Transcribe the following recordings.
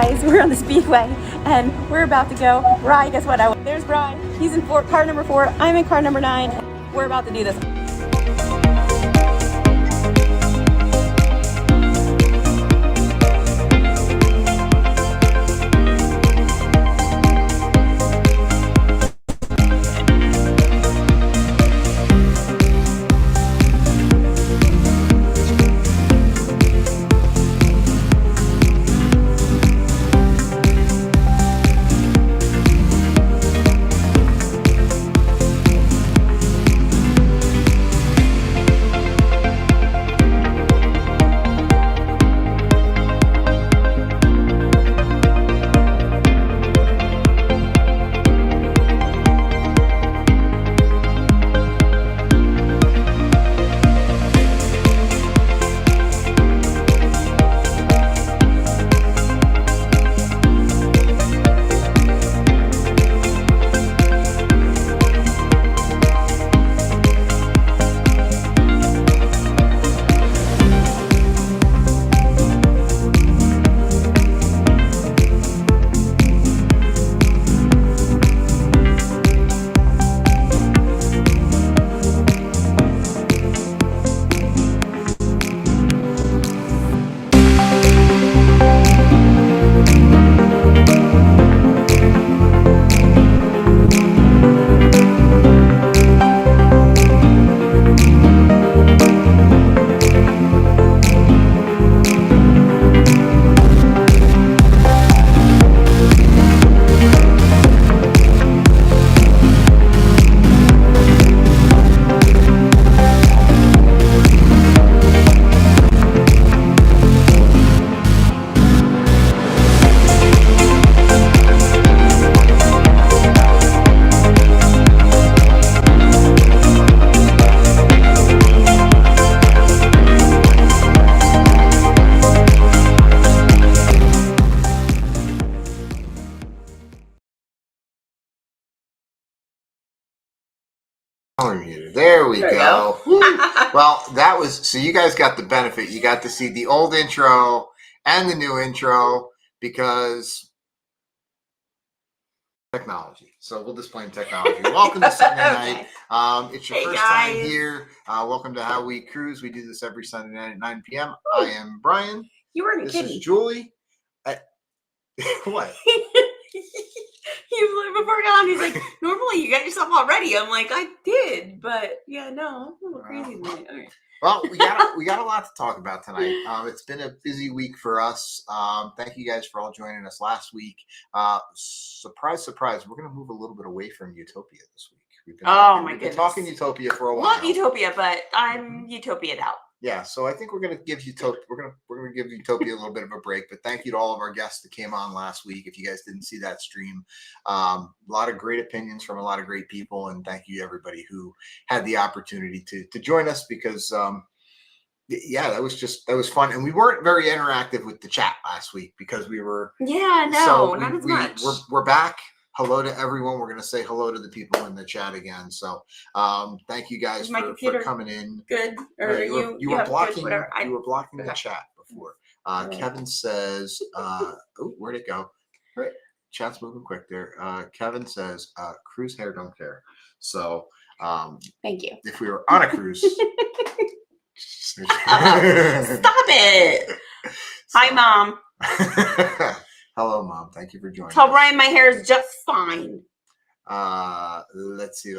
guys, we're on the Speedway and we're about to go. Bri, guess what? There's Bri. He's in car number 4. I'm in car number 9. We're about to do this. There we go. Well, that was, so you guys got the benefit. You got to see the old intro and the new intro because technology. So we'll just blame technology. Welcome to Sunday night. It's your first time here. Welcome to How We Cruise. We do this every Sunday night at 9 p.m. I am Brian. You weren't This kidding. is Julie. What? He was like, before God, he's like, normally you got yourself all ready. I'm like, I did, but yeah, no, I'm a little crazy tonight. Okay. Well, we got a lot to talk about tonight. It's been a busy week for us. Thank you guys for all joining us last week. Surprise, surprise, we're going to move a little bit away from Utopia this week. We've been talking Utopia for a while. Love Utopia, but I'm Utopia'd out. Yeah, so I think we're going to give Utopia a little bit of a break. But thank you to all of our guests that came on last week. If you guys didn't see that stream, a lot of great opinions from a lot of great people, and thank you to everybody who had the opportunity to join us because that was fun, and we weren't very interactive with the chat last week because we were not as much. We're back. Hello to everyone. We're going to say hello to the people in the chat again. So thank you guys for coming in. Good. Or you were blocking the chat before. Kevin says, where'd it go? Right. Chat's moving quick there. Kevin says, cruise hair don't care. So thank you. If we were on a cruise. Stop it. Hi, Mom. Hello, Mom. Thank you for joining. Tell Brian my hair is just fine. Let's see.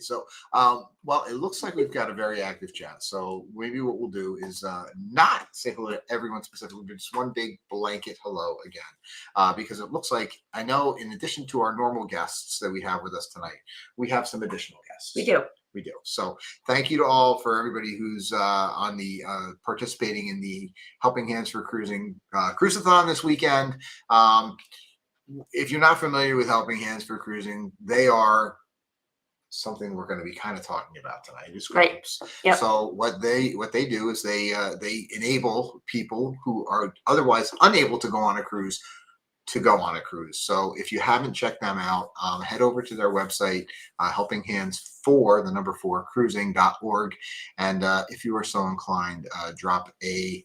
So, well, it looks like we've got a very active chat. So maybe what we'll do is not say hello to everyone specifically, but just one big blanket hello again. Because it looks like, I know in addition to our normal guests that we have with us tonight, we have some additional guests. We do. So thank you to all for everybody who's on the participating in the Helping Hands for Cruising Cruisathon this weekend. If you're not familiar with Helping Hands for Cruising, they are something we're going to be kind of talking about tonight. Right. Yep. So what they do is they enable people who are otherwise unable to go on a cruise to go on a cruise. So if you haven't checked them out, head over to their website, Helping Hands 4, the number 4, cruising.org. And if you are so inclined, drop a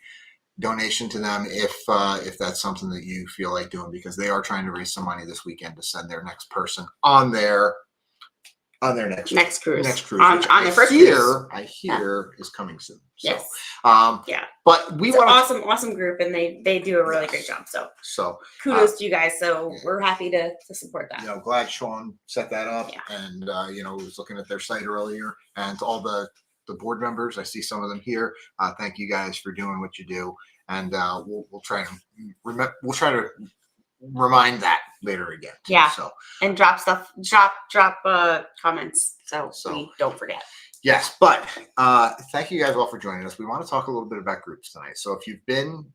donation to them if that's something that you feel like doing, because they are trying to raise some money this weekend to send their next person on their next cruise. Next cruise, On which the first cruise. I hear is coming soon. So, Yes. Yeah. But we It's want an awesome group, and they do a really great job. So kudos to you guys. So we're happy to support that. You know, glad Sean set that up, Yeah. and you know, was looking at their site earlier, and to all the board members, I see some of them here. Thank you guys for doing what you do, and we'll try to remind that later again. Too, yeah. So and drop comments so we don't forget. Yes, but thank you guys all for joining us. We want to talk a little bit about groups tonight. So if you've been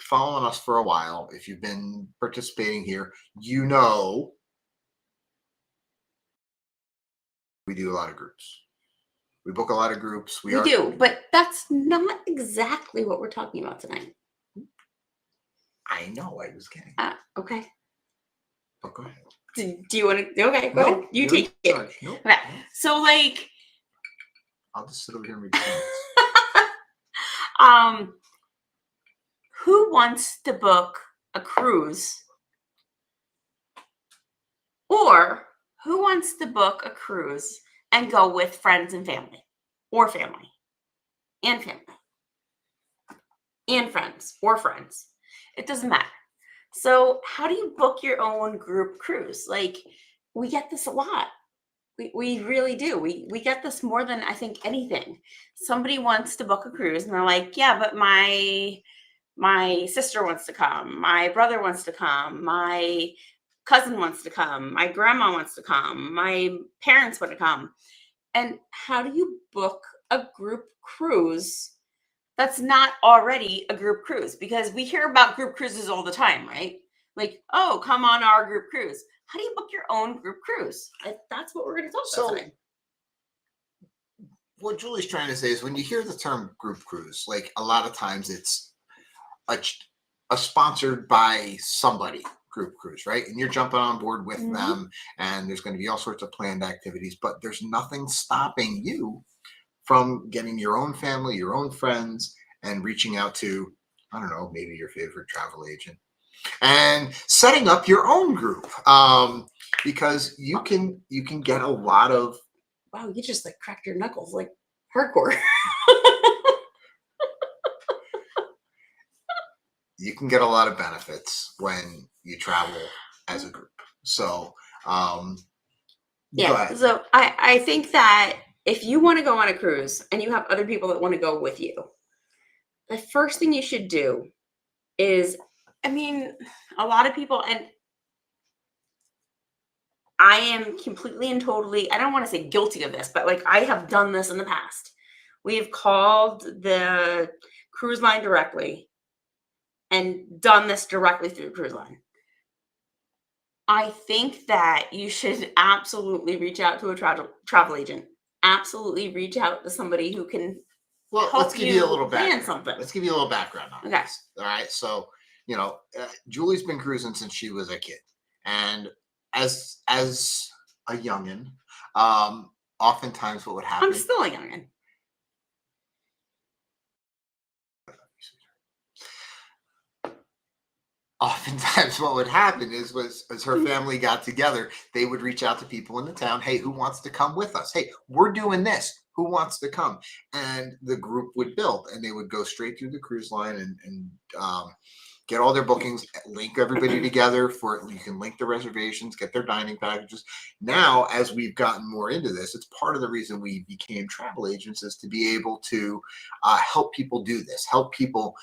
following us for a while, if you've been participating here, you know we do a lot of groups. We book a lot of groups. We do, but that's not exactly what we're talking about tonight. I know. I was kidding. Okay. But go ahead. Do you want to? Okay, go ahead. You take it. Nope. Okay. So, like, I'll just sit over here and read who wants to book a cruise, or who wants to book a cruise and go with friends and family, or family and friends or friends? It doesn't matter. So how do you book your own group cruise? Like, we get this a lot. We really do. We get this more than I think anything. Somebody wants to book a cruise and they're like, yeah, but my sister wants to come. My brother wants to come. My cousin wants to come. My grandma wants to come. My parents want to come. And how do you book a group cruise that's not already a group cruise? Because we hear about group cruises all the time, right? Like, oh, come on our group cruise. How do you book your own group cruise? That's what we're going to talk about today. What Julie's trying to say is, when you hear the term group cruise, like, a lot of times it's a sponsored by somebody group cruise, right? And you're jumping on board with them, and there's going to be all sorts of planned activities, but there's nothing stopping you from getting your own family, your own friends, and reaching out to, I don't know, maybe your favorite travel agent, and setting up your own group, because you can get a lot of. Wow, you just like cracked your knuckles like hardcore. You can get a lot of benefits when you travel as a group. So, yeah. So I think that if you want to go on a cruise and you have other people that want to go with you, the first thing you should do is, I mean, a lot of people, and I am completely and totally, I don't want to say guilty of this, but like, I have done this in the past. We have called the cruise line directly and done this directly through the cruise line. I think that you should absolutely reach out to a travel agent. Absolutely reach out to somebody who can help let's give you a little plan background. something. Let's give you a little background on this. All right. So, you know, Julie's been cruising since she was a kid. And as a youngin', oftentimes what would happen. I'm still a youngin'. Oftentimes what would happen is, as her family got together, they would reach out to people in the town. Hey, who wants to come with us? Hey, we're doing this. Who wants to come? And the group would build, and they would go straight through the cruise line and get all their bookings, link everybody together you can link the reservations, get their dining packages. Now, as we've gotten more into this, it's part of the reason we became travel agents, is to be able to help people do this, help people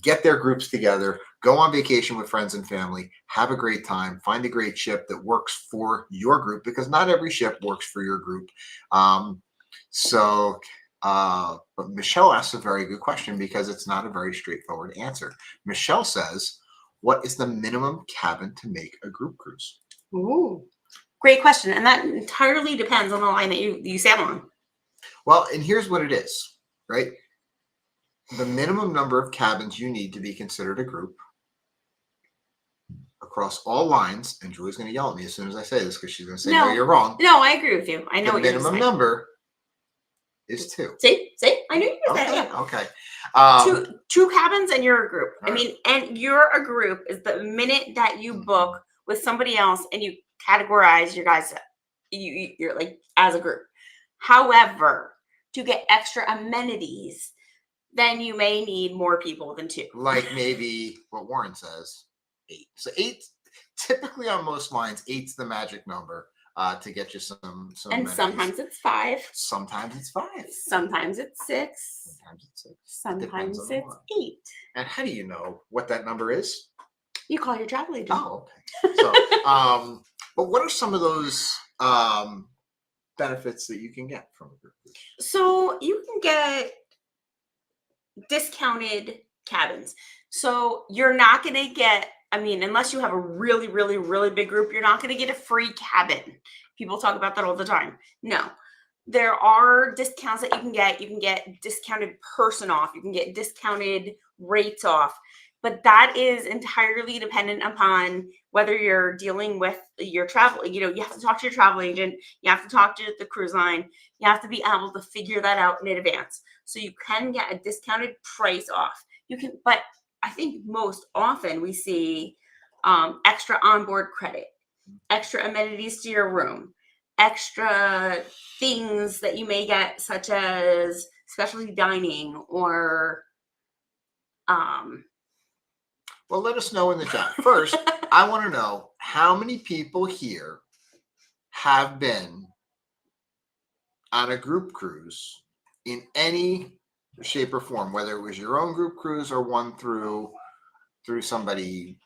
get their groups together, go on vacation with friends and family, have a great time, find a great ship that works for your group, because not every ship works for your group. But Michelle asks a very good question, because it's not a very straightforward answer. Michelle says, what is the minimum cabin to make a group cruise? Ooh, great question. And that entirely depends on the line that you sail on. Well, and here's what it is, right? The minimum number of cabins you need to be considered a group across all lines, and Julie's going to yell at me as soon as I say this, because she's going to say, no, you're wrong. No, I agree with you. I know what you're saying. The minimum number is two. See, I knew you were Okay. that. Okay. Two cabins and you're a group. All I right. mean, and you're a group is the minute that you book with somebody else and you categorize your guys, you're like as a group. However, to get extra amenities, then you may need more people than two. Like maybe what Warren says, 8. So 8, typically on most lines, 8's the magic number to get you some And amenities. sometimes it's 5. Sometimes it's 5. Sometimes it's 6. Sometimes it's 6. Sometimes on the it's one. 8. And how do you know what that number is? You call your travel agent. Oh, okay. So, but what are some of those benefits that you can get from a group cruise? So you can get discounted cabins. So you're not going to get, I mean, unless you have a really, really, really big group, you're not going to get a free cabin. People talk about that all the time. No, there are discounts that you can get. You can get discounted person off. You can get discounted rates off. But that is entirely dependent upon whether you're dealing with your travel. You know, you have to talk to your travel agent. You have to talk to the cruise line. You have to be able to figure that out in advance. So you can get a discounted price off. You can, but I think most often we see extra onboard credit, extra amenities to your room, extra things that you may get, such as specialty dining or well, let us know in the chat. First, I want to know how many people here have been on a group cruise in any shape or form, whether it was your own group cruise or one through somebody,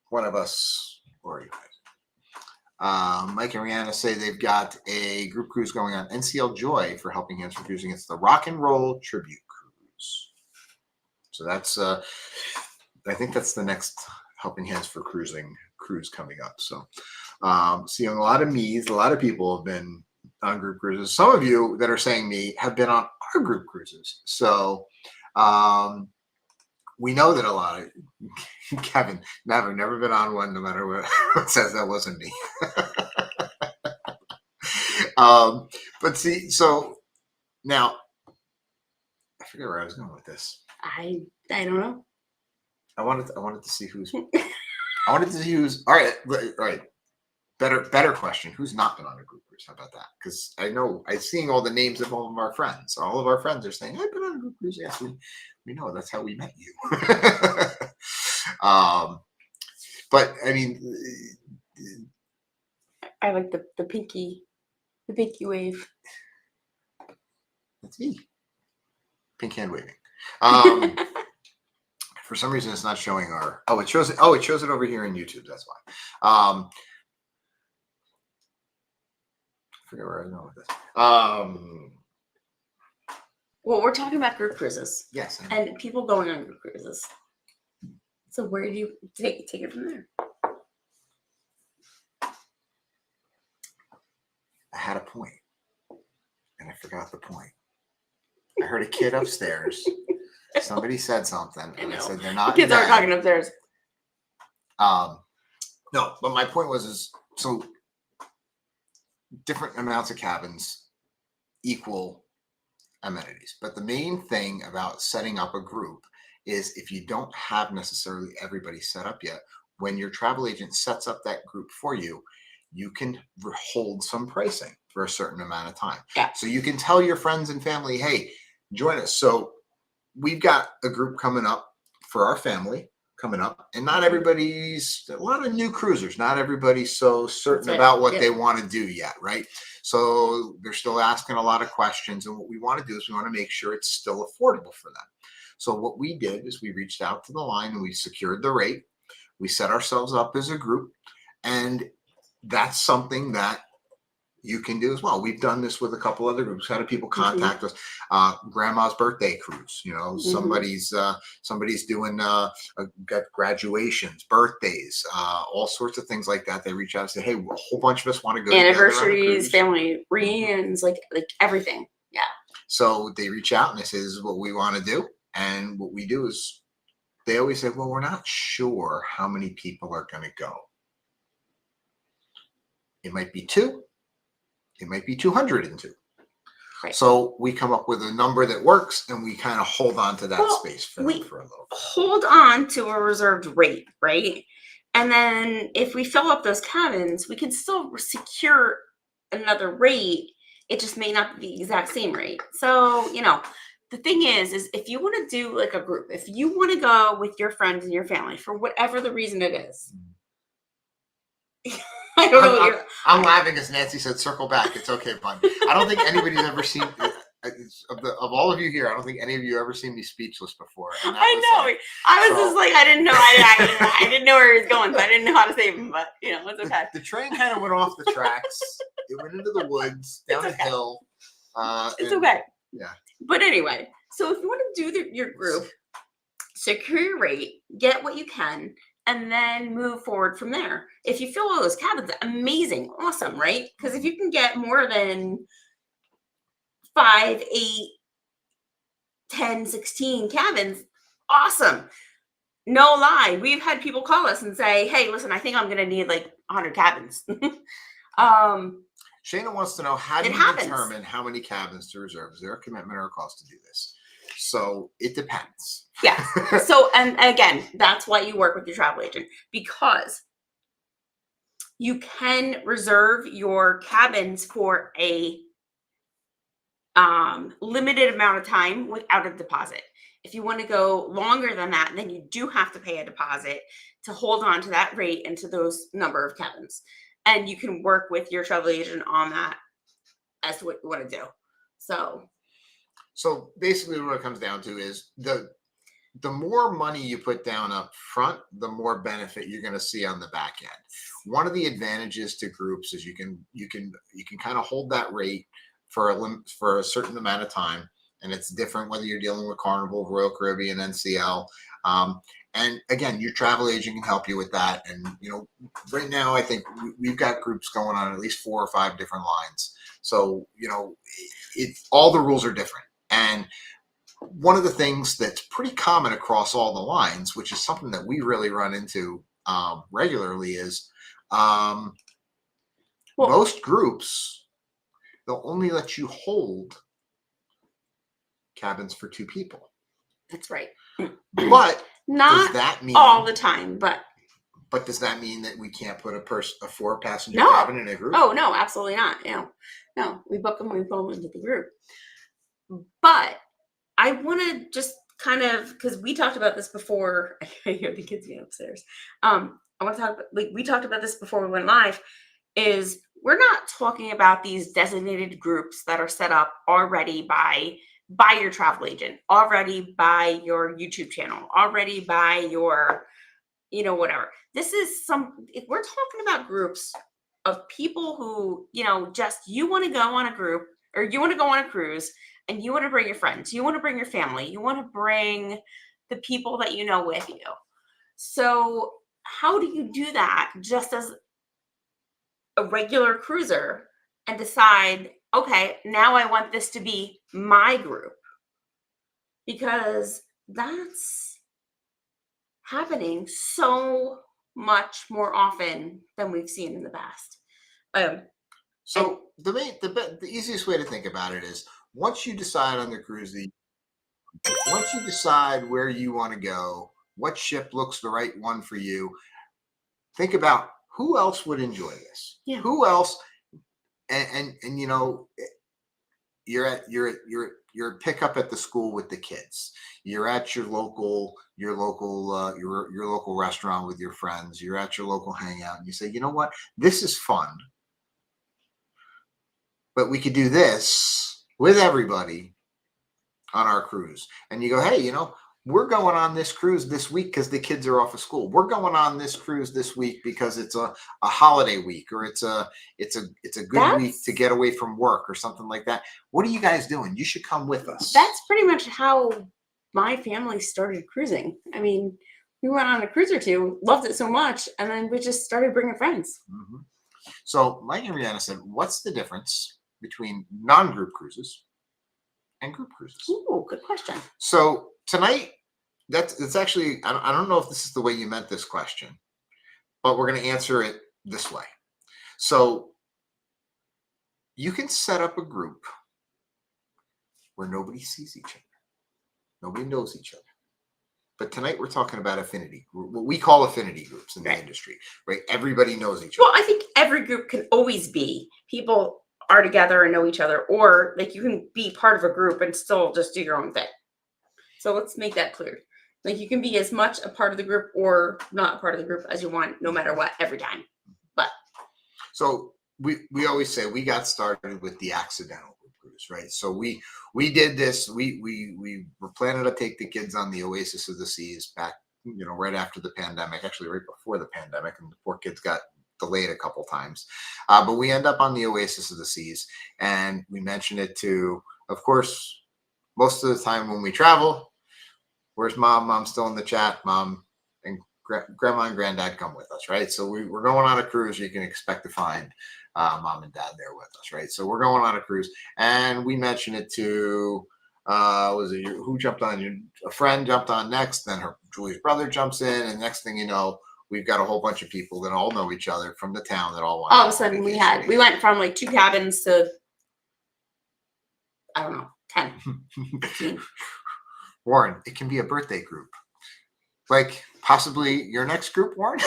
one of us or you guys. Mike and Rihanna say they've got a group cruise going on NCL Joy for Helping Hands for Cruising. It's the Rock and Roll Tribute Cruise. So that's I think that's the next Helping Hands for Cruising cruise coming up. So seeing a lot of me's, a lot of people have been on group cruises. Some of you that are saying me have been on our group cruises. So we know that a lot of Kevin, never been on one, no matter what says that wasn't me. But see, so now I forget where I was going with this. I don't know. I wanted to see who's I wanted to see who's all right. Better question. Who's not been on a group cruise? How about that? Because I know I'm seeing all the names of all of our friends. All of our friends are saying, I've been on a group cruise. Yes, we know that's how we met you. But I mean, I like the pinky wave. that's me. Pink hand waving. For some reason, it's not showing our. Oh, it shows it. Oh, it shows it over here in YouTube. That's why. I forget where I was going with this. Well, we're talking about group cruises. Yes. And people going on group cruises. So where do you take it from there? I had a point, and I forgot the point. I heard a kid upstairs. Somebody said something, and I said they're not. The kids aren't talking upstairs. No, but my point was so different amounts of cabins equal amenities. But the main thing about setting up a group is if you don't have necessarily everybody set up yet, when your travel agent sets up that group for you, you can hold some pricing for a certain amount of time. Yeah. So you can tell your friends and family, hey, join us. So we've got a group coming up for our family coming up, and not everybody's a lot of new cruisers. Not everybody's so certain about what they want to do yet, right? So they're still asking a lot of questions, and what we want to do is we want to make sure it's still affordable for them. So what we did is we reached out to the line and we secured the rate. We set ourselves up as a group, and that's something that you can do as well. We've done this with a couple other groups. How do people contact us? Grandma's birthday cruise. You know, somebody's doing graduations, birthdays, all sorts of things like that. They reach out and say, "Hey, a whole bunch of us want to go." Anniversaries, family reunions, like everything. Yeah. So they reach out and they say, "This is what we want to do," and what we do is they always say, "Well, we're not sure how many people are going to go. It might be 2. It might be 202. Right. So we come up with a number that works, and we kind of hold on to that Well, space for we them for a little bit. hold on to a reserved rate, right? And then if we fill up those cabins, we can still secure another rate. It just may not be the exact same rate. So, the thing is if you want to do like a group, if you want to go with your friends and your family for whatever the reason it is, I don't know what you're. I'm laughing as Nancy said, "Circle back." It's okay, bud. I don't think anybody's ever seen of all of you here. I don't think any of you ever seen me speechless before. And that I was know. like, I was so- just like, I didn't know. I didn't know where he was going, so I didn't know how to save him. But it's okay. the train kind of went off the tracks. It went into the woods, down It's a hill. It's and- okay. Yeah. But anyway, so if you want to do your group, secure your rate, get what you can, and then move forward from there. If you fill all those cabins, amazing, awesome, right? Because if you can get more than 5, 8, 10, 16 cabins, awesome. No lie. We've had people call us and say, hey, listen, I think I'm going to need like 100 cabins. Shayna wants to know, how do It you happens. determine how many cabins to reserve? Is there a commitment or a cost to do this? So it depends. Yes. So, and again, that's why you work with your travel agent, because you can reserve your cabins for a limited amount of time without a deposit. If you want to go longer than that, then you do have to pay a deposit to hold on to that rate and to those number of cabins. And you can work with your travel agent on that as to what you want to do. So basically what it comes down to is the more money you put down up front, the more benefit you're going to see on the back end. One of the advantages to groups is you can kind of hold that rate for a certain amount of time, and it's different whether you're dealing with Carnival, Royal Caribbean, NCL. And again, your travel agent can help you with that. And right now I think we've got groups going on at least 4 or 5 different lines. So all the rules are different. And one of the things that's pretty common across all the lines, which is something that we really run into regularly, is most groups, they'll only let you hold cabins for 2 people. That's right. But not does that mean all the time, but does that mean that we can't put a 4-passenger No. cabin in a group? Oh no, absolutely not. No, we book them, we pull them into the group. But I want to just kind of, because we talked about this before. I hear the kids being upstairs. I want to talk about, like, we talked about this before we went live. Is we're not talking about these designated groups that are set up already by your travel agent, already by your YouTube channel, already by your, whatever. This is if we're talking about groups of people who, just you want to go on a group, or you want to go on a cruise, and you want to bring your friends, you want to bring your family, you want to bring the people that you know with you. So how do you do that just as a regular cruiser and decide, okay, now I want this to be my group? Because that's happening so much more often than we've seen in the past. So the easiest way to think about it is, once you decide on the cruise, once you decide where you want to go, what ship looks the right one for you, think about who else would enjoy this. Yeah. Who else? And you're at pickup at the school with the kids. You're at your local restaurant with your friends. You're at your local hangout, and you say, you know what, this is fun, but we could do this with everybody on our cruise. And you go, hey, we're going on this cruise this week because the kids are off of school. We're going on this cruise this week because it's a holiday week, or it's a good week to get away from work or something like that. What are you guys doing? You should come with us. That's pretty much how my family started cruising. I mean, we went on a cruise or 2, loved it so much, and then we just started bringing friends. Mm-hmm. So Mike and Rihanna said, what's the difference between non-group cruises and group cruises? Ooh, good question. So tonight, it's actually, I don't know if this is the way you meant this question, but we're going to answer it this way. So you can set up a group where nobody sees each other. Nobody knows each other. But tonight we're talking about affinity, what we call affinity groups in the industry, right? Everybody knows each other. Well, I think every group can always be people are together and know each other, or like you can be part of a group and still just do your own thing. So let's make that clear. Like you can be as much a part of the group or not a part of the group as you want, no matter what, every time. But so we always say we got started with the accidental group cruise, right? So we did this. We were planning to take the kids on the Oasis of the Seas back, right after the pandemic, actually right before the pandemic, and the poor kids got delayed a couple times. But we end up on the Oasis of the Seas, and we mention it to, of course, most of the time when we travel. Where's mom? Mom's still in the chat. Mom and grandma and granddad come with us, right? So we're going on a cruise. You can expect to find mom and dad there with us, right? So we're going on a cruise, and we mention it to who jumped on? A friend jumped on next. Then Julie's brother jumps in, and next thing you know, we've got a whole bunch of people that all know each other from the town that all want. All of a sudden, we went from like 2 cabins to I don't know 10, 15. Warren, it can be a birthday group. Like possibly your next group, Warren.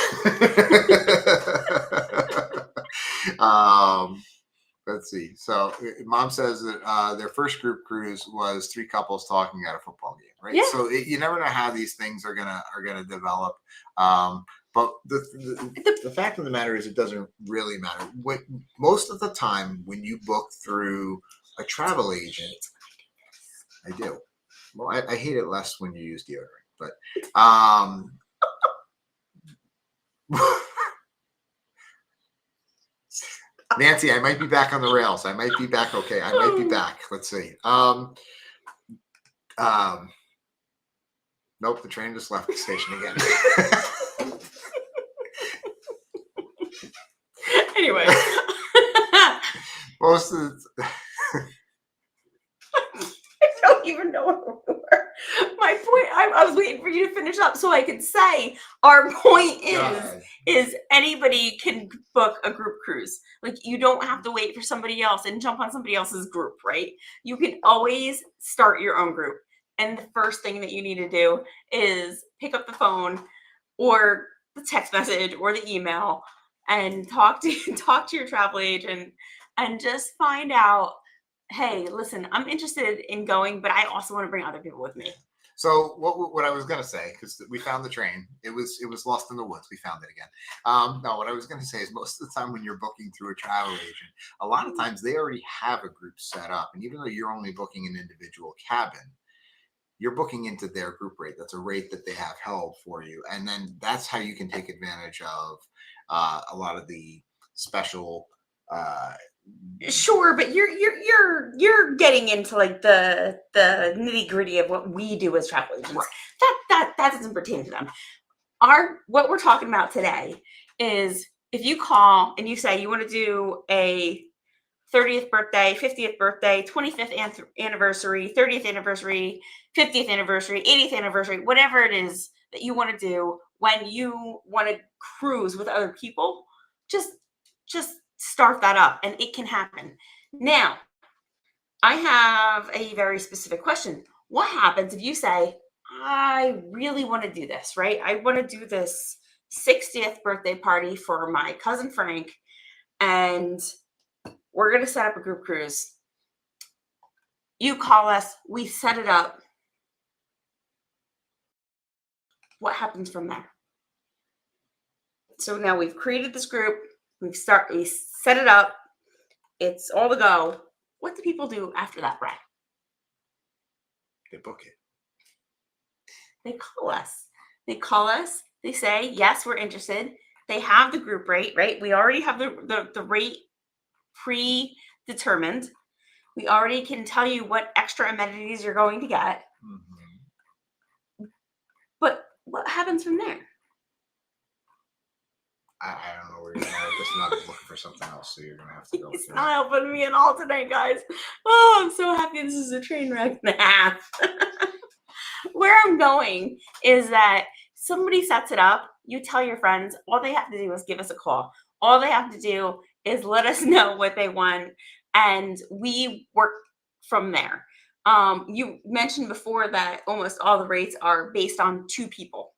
Let's see. So mom says that their first group cruise was 3 couples talking at a football game, right? Yeah. So you never know how these things are gonna develop. But the fact of the matter is, it doesn't really matter. Most of the time when you book through a travel agent, I do. Well, I hate it less when you use deodorant, but Nancy, I might be back on the rails. I might be back. Okay, I might be back. Let's see. Nope, the train just left the station again. Anyway, Most of the I don't even know where we were. My point, I was waiting for you to finish up so I could say our point is anybody can book a group cruise. Like you don't have to wait for somebody else and jump on somebody else's group, right? You can always start your own group. And the first thing that you need to do is pick up the phone or the text message or the email and talk to your travel agent and just find out, hey, listen, I'm interested in going, but I also want to bring other people with me. So what I was gonna say, because we found the train, it was lost in the woods. We found it again. No, what I was gonna say is most of the time when you're booking through a travel agent, a lot of times they already have a group set up, and even though you're only booking an individual cabin, you're booking into their group rate. That's a rate that they have held for you, and then that's how you can take advantage of a lot of the special. Sure, but you're getting into like the nitty gritty of what we do as travel agents. Right. That doesn't pertain to them. What we're talking about today is if you call and you say you want to do a 30th birthday, 50th birthday, 25th anniversary, 30th anniversary, 50th anniversary, 80th anniversary, whatever it is that you want to do when you want to cruise with other people, just start that up and it can happen. Now, I have a very specific question. What happens if you say, I really want to do this, right? I want to do this 60th birthday party for my cousin Frank, and we're going to set up a group cruise. You call us, we set it up. What happens from there? So now we've created this group. We set it up. It's all to go. What do people do after that, Brad? They book it. They call us. They say, yes, we're interested. They have the group rate, right? We already have the rate predetermined. We already can tell you what extra amenities you're going to get. Mm-hmm. But what happens from there? I don't know where you're going with this. Not looking for something else, so you're gonna have to go. It's not helping me at all tonight, guys. Oh, I'm so happy this is a train wreck and a half. Where I'm going is that somebody sets it up. You tell your friends. All they have to do is give us a call. All they have to do is let us know what they want, and we work from there. You mentioned before that almost all the rates are based on 2 people.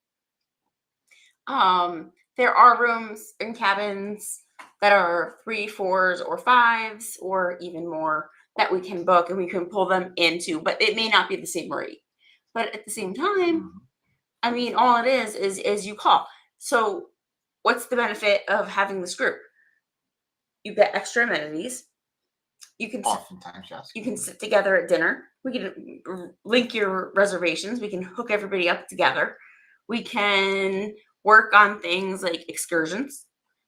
There are rooms and cabins that are 3, 4s, or 5s, or even more that we can book and we can pull them into, but it may not be the same rate. But at the same time, Mhm. I mean, all it is you call. So, what's the benefit of having this group? You get extra amenities. You can sit, Oftentimes, yes. you can sit together at dinner. We can link your reservations. We can hook everybody up together. We can work on things like excursions.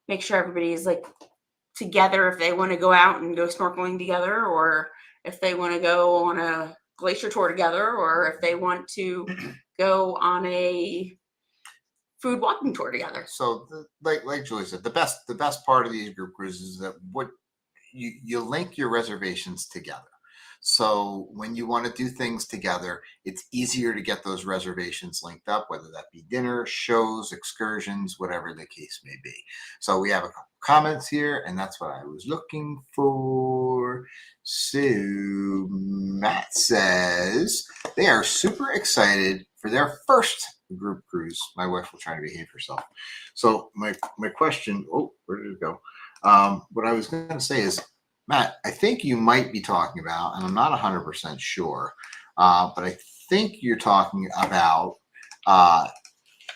Make sure everybody's like together if they want to go out and go snorkeling together, or if they want to go on a glacier tour together, or if they want to go on a food walking tour together. So, like Julie said, the best part of these group cruises is that what you link your reservations together. So when you want to do things together, it's easier to get those reservations linked up, whether that be dinner, shows, excursions, whatever the case may be. So we have a couple comments here, and that's what I was looking for. So Matt says they are super excited for their first group cruise. My wife will try to behave herself. So my question, oh, where did it go? What I was going to say is, Matt, I think you might be talking about, and I'm not 100% sure, but I think you're talking about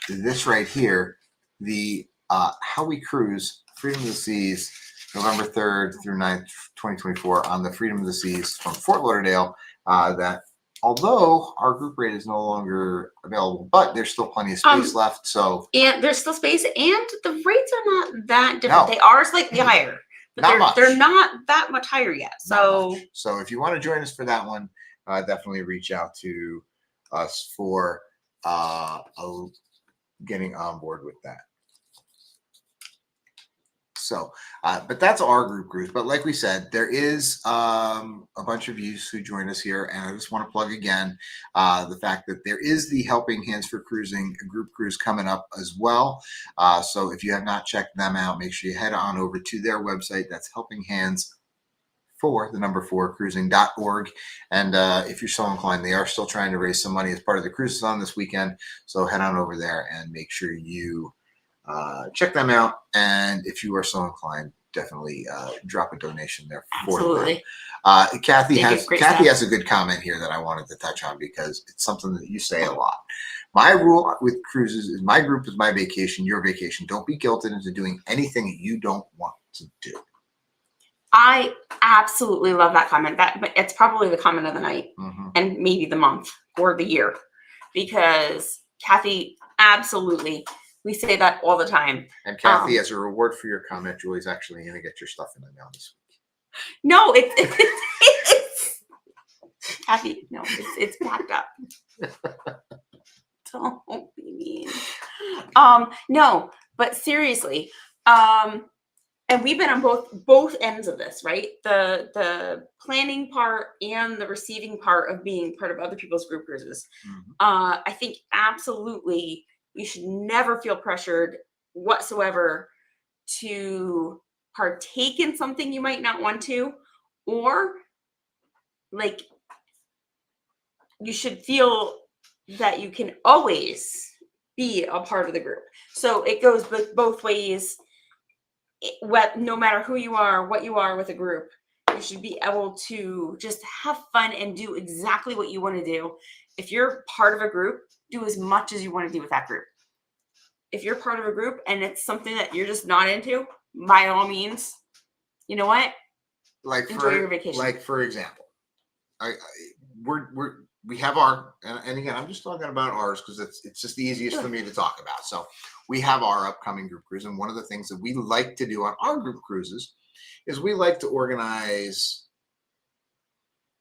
this right here, the How We Cruise, Freedom of the Seas, November 3rd through 9th, 2024, on the Freedom of the Seas from Fort Lauderdale. That although our group rate is no longer available, but there's still plenty of space left. So, and there's still space, and the rates are not that different. No. They are slightly higher, but Not much. they're not that much higher yet. not So much. So if you want to join us for that one, definitely reach out to us for getting on board with that. So, but that's our group cruise. But like we said, there is a bunch of you who joined us here, and I just want to plug again the fact that there is the Helping Hands for Cruising group cruise coming up as well. So if you have not checked them out, make sure you head on over to their website. That's Helping Hands for the number 4 cruising.org. And if you're so inclined, they are still trying to raise some money as part of the cruises on this weekend. So head on over there and make sure you check them out. And if you are so inclined, definitely drop a donation there for absolutely. them. Kathy They has give great Kathy stuff. has a good comment here that I wanted to touch on because it's something that you say a lot. My rule with cruises is my group is my vacation, your vacation. Don't be guilted into doing anything that you don't want to do. I absolutely love that comment. But it's probably the comment of the night, Mhm. and maybe the month or the year, because Kathy, absolutely, we say that all the time. And Kathy, as a reward for your comment, Julie's actually going to get your stuff in the mail this week. No, it's Kathy. No, it's packed up. Don't be mean. No, but seriously, and we've been on both ends of this, right? The planning part and the receiving part of being part of other people's group cruises. Mhm. I think absolutely you should never feel pressured whatsoever to partake in something you might not want to, or like you should feel that you can always be a part of the group. So it goes both ways. No matter who you are, what you are with a group, you should be able to just have fun and do exactly what you want to do. If you're part of a group, do as much as you want to do with that group. If you're part of a group and it's something that you're just not into, by all means, you know what? Enjoy your vacation. Like for example, we have our, and again, I'm just talking about ours because it's just the easiest for me to talk about. So we have our upcoming group cruise, and one of the things that we like to do on our group cruises is we like to organize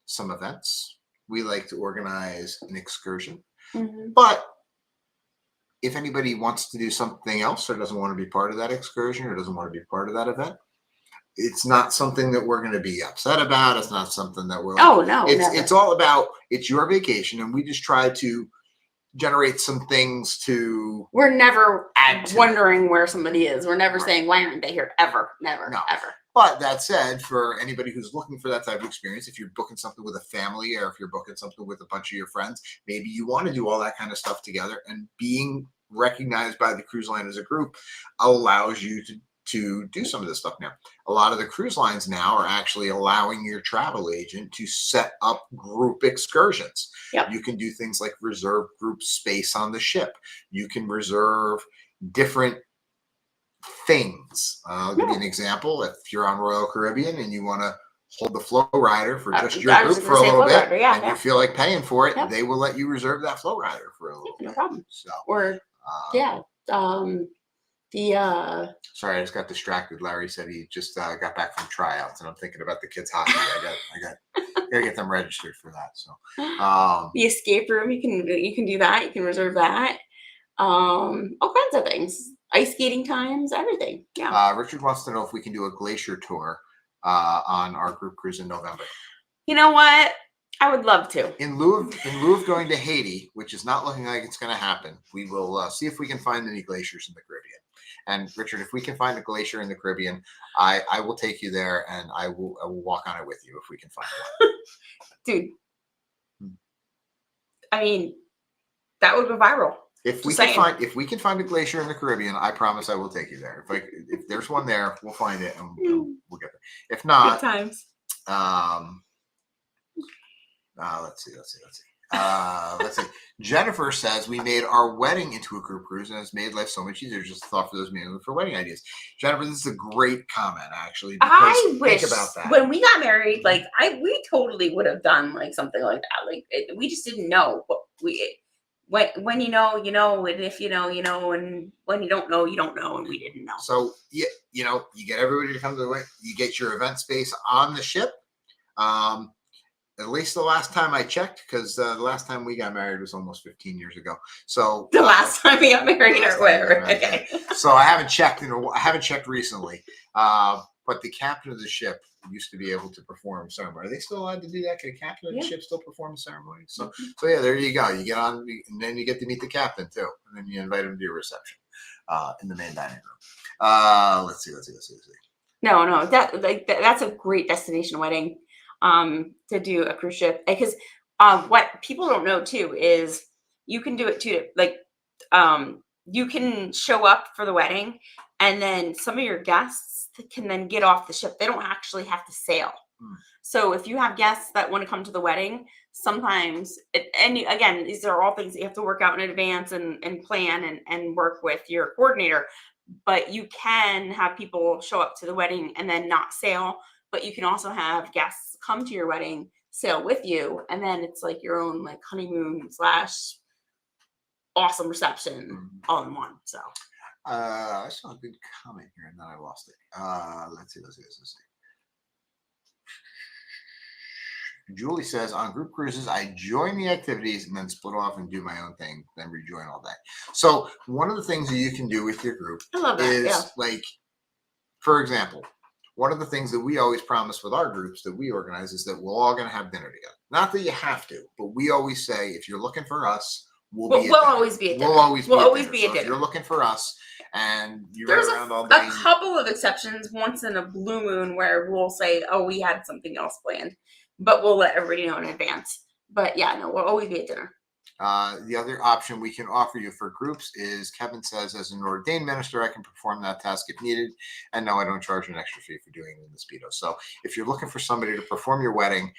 some events. We like to organize an excursion. Mhm. But if anybody wants to do something else or doesn't want to be part of that excursion or doesn't want to be part of that event, it's not something that we're going to be upset about. It's not something that we're like, Oh no, never. it's all about, it's your vacation, and we just try to generate some things to We're never add to wondering where somebody is. We're never Right. saying, why aren't they here? Ever. Never. No. Ever. But that said, for anybody who's looking for that type of experience, if you're booking something with a family or if you're booking something with a bunch of your friends, maybe you want to do all that kind of stuff together. And being recognized by the cruise line as a group allows you to do some of this stuff now. A lot of the cruise lines now are actually allowing your travel agent to set up group excursions. Yep. You can do things like reserve group space on the ship. You can reserve different things. I'll give you an example. If you're on Royal Caribbean and you want to hold the flow rider for just your group for a little bit, rider, yeah, and you feel like paying for it, Yep. they will let you reserve that flow rider for a little bit. No problem. So, or sorry, I just got distracted. Larry said he just got back from tryouts, and I'm thinking about the kids' hockey. Gotta get them registered for that. So, the escape room, you can do that. You can reserve that. All kinds of things. Ice skating times, everything. Yeah. Richard wants to know if we can do a glacier tour on our group cruise in November. You know what? I would love to. In lieu of going to Haiti, which is not looking like it's going to happen, we will see if we can find any glaciers in the Caribbean. And Richard, if we can find a glacier in the Caribbean, I will take you there, and I will walk on it with you if we can find one. Dude, I mean, that would go viral. If we can find a glacier in the Caribbean, I promise I will take you there. If there's one there, we'll find it and we'll get there. If not, good times. Let's see. Jennifer says we made our wedding into a group cruise and it's made life so much easier. Just a thought for those meeting for wedding ideas. Jennifer, this is a great comment, actually. I wish think about that. When we got married, we totally would have done something like that. We just didn't know what when you know, and if you know, and when you don't know, you don't know, and we didn't know. So yeah, you get everybody to come to the wedding. You get your event space on the ship. At least the last time I checked, because the last time we got married was almost 15 years ago. So the last time we got married, or whatever. Okay. So I haven't checked recently. But the captain of the ship used to be able to perform ceremony. Are they still allowed to do that? Can a captain of the ship still perform a ceremony? So yeah, there you go. You get on, and then you get to meet the captain too, and then you invite him to your reception in the main dining room. Let's see. No, that's a great destination wedding. To do a cruise ship, because what people don't know too is you can do it too. You can show up for the wedding, and then some of your guests can then get off the ship. They don't actually have to sail. So if you have guests that want to come to the wedding, sometimes, and again, these are all things that you have to work out in advance and plan and work with your coordinator. But you can have people show up to the wedding and then not sail. But you can also have guests come to your wedding, sail with you, and then it's like your own honeymoon / awesome reception all in one. So I saw a good comment here and then I lost it. Let's see. Julie says, on group cruises, I join the activities and then split off and do my own thing, then rejoin all day. So one of the things that you can do with your group is for example, one of the things that we always promise with our groups that we organize is that we're all going to have dinner together. Not that you have to, but we always say, if you're looking for us, we'll always be at dinner. We'll always be at dinner. If you're looking for us and you're around all day. There's a couple of exceptions once in a blue moon where we'll say, oh, we had something else planned, but we'll let everybody know in advance. But yeah, no, we'll always be at dinner. The other option we can offer you for groups is, Kevin says, as an ordained minister, I can perform that task if needed. And no, I don't charge an extra fee for doing it in the Speedo. So if you're looking for somebody to perform your wedding,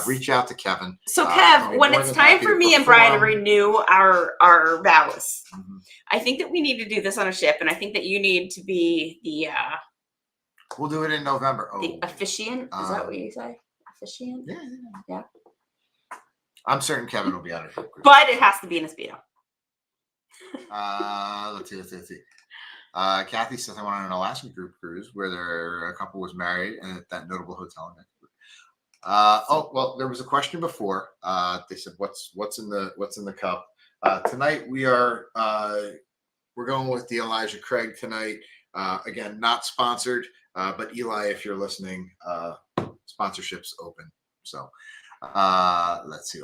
reach out to Kevin. So Kev, when it's time for me and Brian to renew our vows, I think that we need to do this on a ship. And I think that you need to be the... we'll do it in November. The officiant? Is that what you say? Officiant? Yeah. I'm certain Kevin will be on it. But it has to be in a Speedo. Let's see. Kathy says, I went on an Alaska group cruise where a couple was married and at that notable hotel in Vancouver. There was a question before. They said, what's in the cup? Tonight we're going with the Elijah Craig tonight. Again, not sponsored, but Eli, if you're listening, sponsorship's open. So Let's see.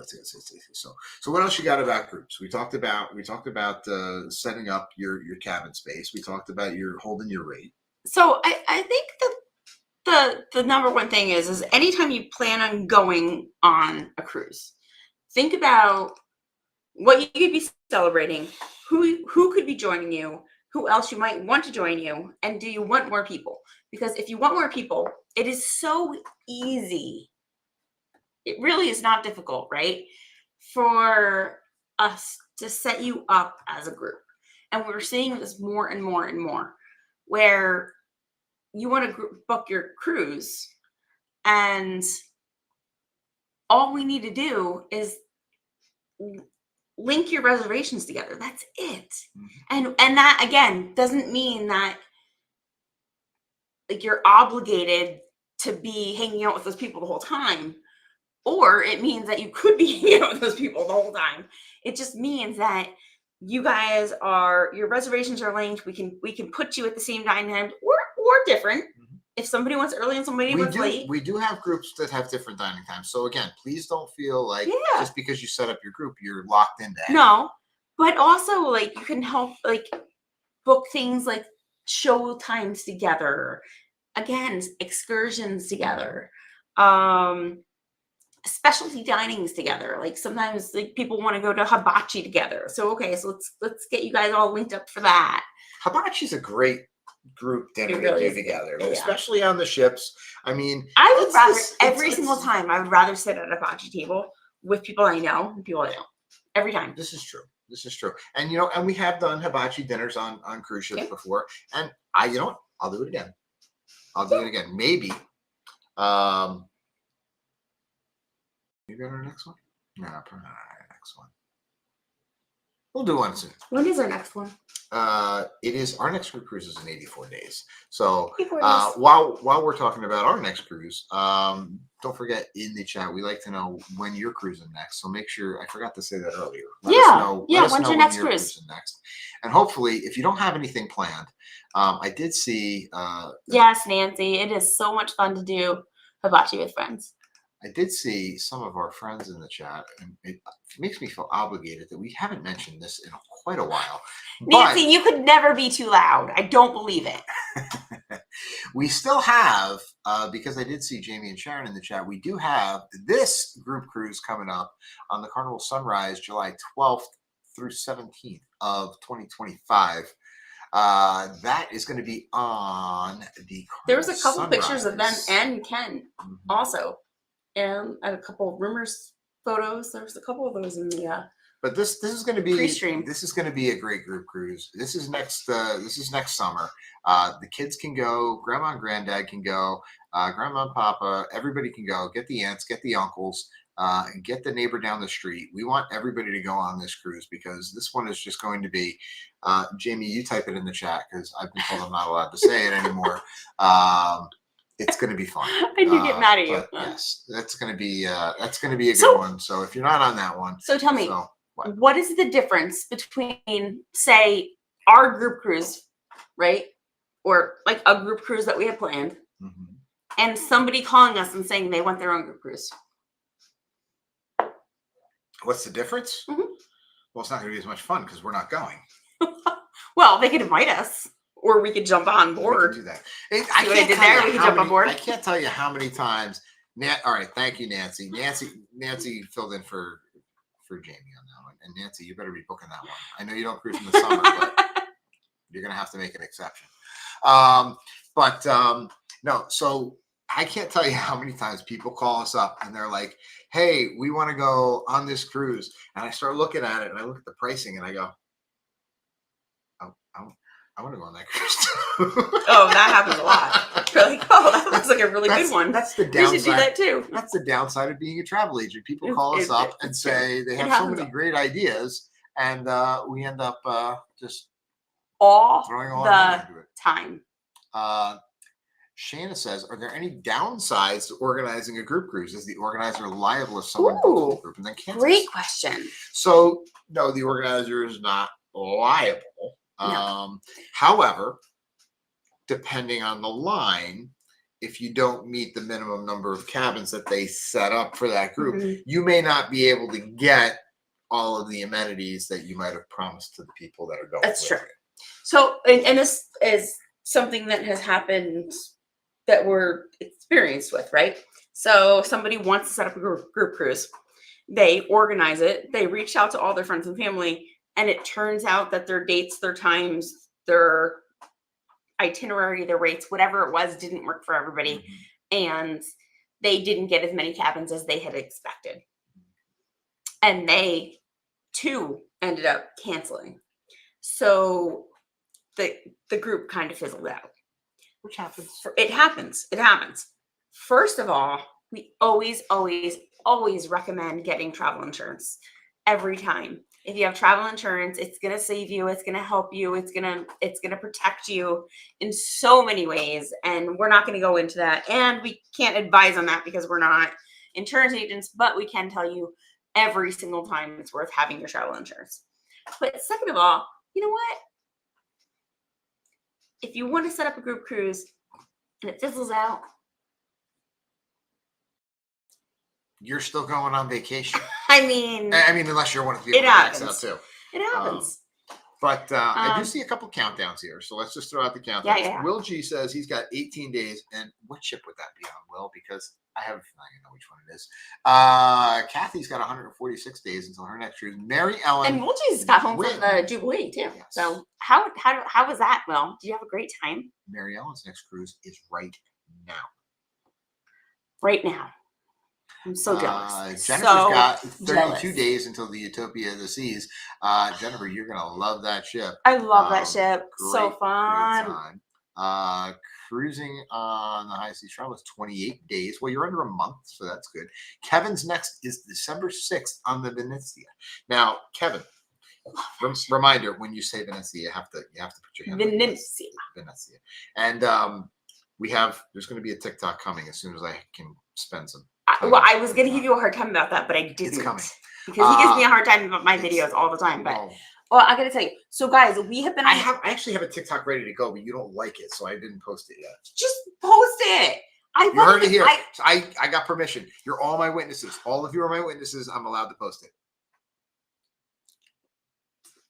So what else you got about groups? We talked about setting up your cabin space. We talked about your holding your rate. So I think the number one thing is anytime you plan on going on a cruise, think about what you could be celebrating, who could be joining you, who else you might want to join you, and do you want more people? Because if you want more people, it is so easy. It really is not difficult, right? For us to set you up as a group. And we're seeing this more and more and more, where you want to book your cruise, and all we need to do is link your reservations together. That's it. And that, again, doesn't mean that like you're obligated to be hanging out with those people the whole time, or it means that you could be hanging out with those people the whole time. It just means that you guys are, your reservations are linked. We can put you at the same dining time, or different. If somebody wants early and somebody wants late. We do have groups that have different dining times. So again, please don't feel like just because you set up your group, you're locked into it. No, but also like you can help like book things like show times together. Again, excursions together. Specialty dinings together. Like sometimes like people want to go to hibachi together. So okay, so let's get you guys all linked up for that. Hibachi's a great group dinner to do together, Yeah. especially on the ships. I mean, I would rather every single time I would rather sit at a hibachi table with people I know and people I don't. Every time. This is true. And you know, and we have done hibachi dinners on cruise ships before. And you know what? I'll do it again. Maybe. Maybe on our next one? No, probably not our next one. We'll do one soon. When is our next one? It is our next cruise is in 84 days. So 84 days. While we're talking about our next cruise, don't forget in the chat we like to know when you're cruising next. So make sure, I forgot to say that earlier. Let us know when's your next cruise? Next. And hopefully, if you don't have anything planned, I did see. Yes, Nancy, it is so much fun to do hibachi with friends. I did see some of our friends in the chat, and it makes me feel obligated that we haven't mentioned this in quite a while. Nancy, you could never be too loud. I don't believe it. We still have, because I did see Jamie and Sharon in the chat, we do have this group cruise coming up on the Carnival Sunrise, July 12th through 17th of 2025. That is going to be on the Carnival There was a couple Sunrise. Pictures of them and Ken also. And a couple of rumors photos. There's a couple of those in the but this is going to be pre-stream. This is going to be a great group cruise. This is next summer. The kids can go, grandma and granddad can go, grandma and papa, everybody can go. Get the aunts, get the uncles, and get the neighbor down the street. We want everybody to go on this cruise because this one is just going to be Jamie, you type it in the chat because I've been told I'm not allowed to say it anymore. It's going to be fun. I do get mad at you. Yes, that's going to be a good one. So if you're not on that one, so tell me, what is the difference between, say, our group cruise, right, or like a group cruise that we have planned, and somebody calling us and saying they want their own group cruise? What's the difference? Well, it's not going to be as much fun because we're not going. Well, they could invite us. Or we could jump on board. We can do that. We can jump on board. I can't tell you how many times. All right, thank you, Nancy. Nancy filled in for Jamie on that one. And Nancy, you better be booking that one. I know you don't cruise in the summer, but you're gonna have to make an exception. No. So I can't tell you how many times people call us up and they're like, "Hey, we want to go on this cruise," and I start looking at it and I look at the pricing and I go, I want to go on that cruise too. Oh, that happens a lot. You're like, oh, that looks like a really good one. That's the downside. We should do that too. That's the downside of being a travel agent. People call us up and say they have so many great ideas, and we end up just throwing all our money into it. Time. Shana says, are there any downsides to organizing a group cruise? Is the organizer liable if someone books the group and then cancels? Great question. So, no, the organizer is not liable. No. However, depending on the line, if you don't meet the minimum number of cabins that they set up for that group, Mhm. you may not be able to get all of the amenities that you might have promised to the people that are going. That's with true. you. So, and this is something that has happened that we're experienced with, right? So somebody wants to set up a group cruise. They organize it. They reach out to all their friends and family, and it turns out that their dates, their times, their itinerary, their rates, whatever it was, didn't work for everybody, and they didn't get as many cabins as they had expected, and they too ended up canceling. So the group kind of fizzled out. Which happens. It happens. It happens. First of all, we always, always, always recommend getting travel insurance every time. If you have travel insurance, it's gonna save you. It's gonna help you. It's gonna protect you in so many ways. And we're not gonna go into that. And we can't advise on that because we're not insurance agents. But we can tell you every single time it's worth having your travel insurance. But second of all, you know what? If you want to set up a group cruise and it fizzles out, You're still going on vacation. I mean, Unless you're one of the people it that backs out happens. too. It happens. But I do Um, see a couple countdowns here, so let's just throw out the countdowns. Yeah. Will G says he's got 18 days, and what ship would that be on, Will? Because I know which one it is. Kathy's got 146 days until her next cruise. Mary Ellen And Wolchie's got home wins. from the Jubilee too. Yes. So how was that, Will? Did you have a great time? Mary Ellen's next cruise is right now. Right now. I'm so jealous. Jennifer's so got 32 jealous. days until the Utopia of the Seas. Jennifer, you're gonna love that ship. I love that ship. So Great fun. time. Cruising on the high seas travel is 28 days. Well, you're under a month, so that's good. Kevin's next is December 6th on the Venezia. Now, Kevin, reminder: when you say Venezia, you have to put your hand on Venezia. Venezia. And there's going to be a TikTok coming as soon as I can spend some. I was going to give you a hard time about that, but I didn't. It's coming. Because he gives me a hard time about my videos all the time. But well, I got to tell you. So, guys, we have been. I actually have a TikTok ready to go, but you don't like it, so I didn't post it yet. Just post it. You heard it here. I got permission. You're all my witnesses. All of you are my witnesses. I'm allowed to post it.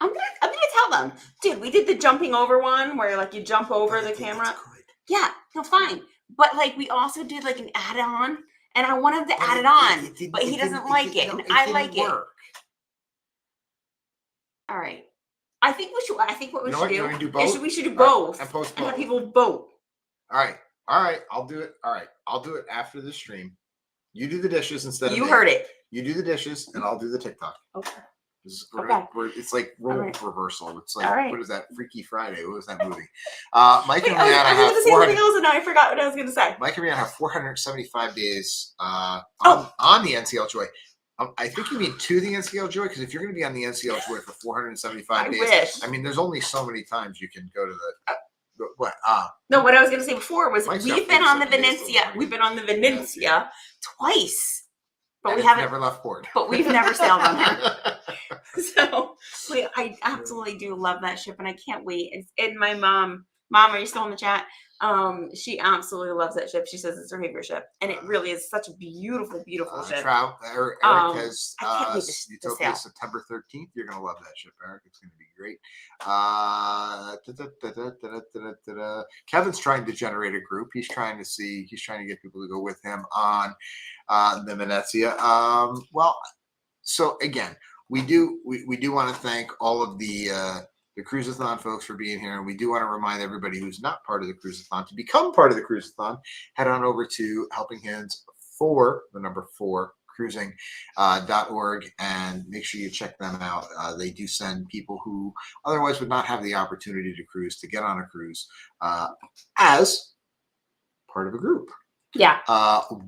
I'm gonna tell them, dude. We did the jumping over one where like you jump over the camera. Yeah, no, fine. But like we also did like an add-on, and I wanted to add it on, but he doesn't like it, and I like it. All right. I think what we should do is we should do both and post and both. have people vote. All right. I'll do it. All right. I'll do it after the stream. You do the dishes instead of me. You heard it. You do the dishes, and I'll do the TikTok. Okay. It's like role reversal. It's like what is that? Freaky Friday. What was that movie? Mike and Rihanna I was going to say something else, and now I forgot what I was going to say. Mike and Rihanna have 475 days on the NCL Joy. I think you mean to the NCL Joy, because if you're going to be on the NCL Joy for 475 days, wish. I mean, there's only so many times you can go to the what? No, what I was going to say before was Mike's we've been on the Venezia. We've been on the Venezia twice, but we haven't never left port. But we've never sailed on her. So I absolutely do love that ship, and I can't wait. And my mom, are you still in the chat? She absolutely loves that ship. She says it's her favorite ship, and it really is such a beautiful, beautiful ship. Eric has Utopia September 13th. You're gonna love that ship, Eric. It's gonna be great. Kevin's trying to generate a group. He's trying to get people to go with him on the Venezia. So again, we do want to thank all of the Cruisathon folks for being here. And we do want to remind everybody who's not part of the Cruisathon to become part of the Cruisathon. Head on over to Helping Hands 4 cruising.org and make sure you check them out. They do send people who otherwise would not have the opportunity to cruise to get on a cruise as part of a group. Yeah.